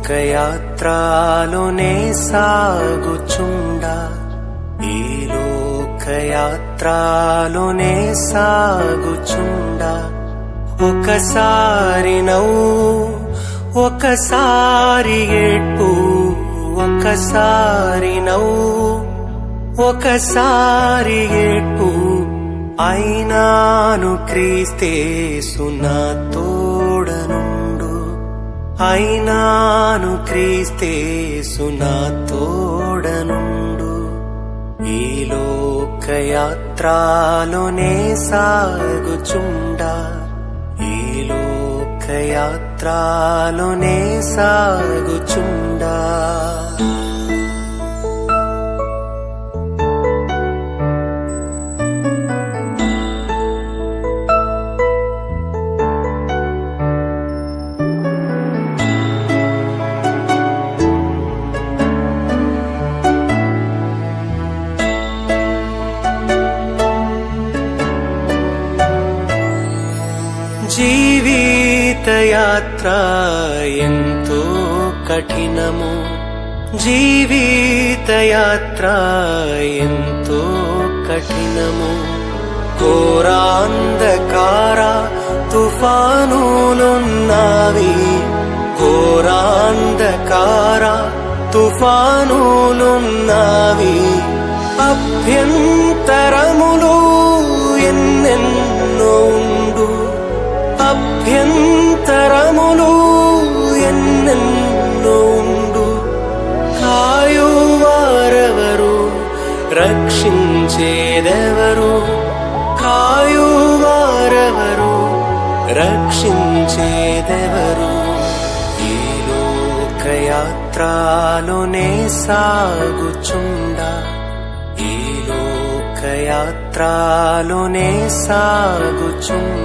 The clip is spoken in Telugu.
లోకయాత్రలోనే సాగుచుండా ఈ లోకయాత్రలోనే సాగుచుండా ఒకసారి నవ్వు ఒకసారి ఏడ్పు ఒకసారి నవ్వు ఒకసారి ఏడ్పు అయినాను క్రీస్తేసు నా తోడనుండు అయినాను క్రీస్తేసు నా తోడనుండు ఈ లోకయాత్రలోనే సాగుచుండా ఈ లోకయాత్రలోనే సాగుచుండా జీవిత యాత్ర ఎంతో కఠినము జీవిత యాత్ర ఎంతో కఠినము ఘోరాంధకార తుఫానులున్నవి ఘోరాంధకార తుఫానులున్నవి అభ్యంతరములు ఎన్నెన్నో ఉండు అభ్యంతరములు ఎన్నెన్నో ఉండు కాయువారెవరు రక్షించేదెవరు కాయువారెవరు రక్షించేదెవరు ఈ లోకయాత్రలోనే సాగుచుండా ఈ లోకయాత్రలోనే సాగుచుండా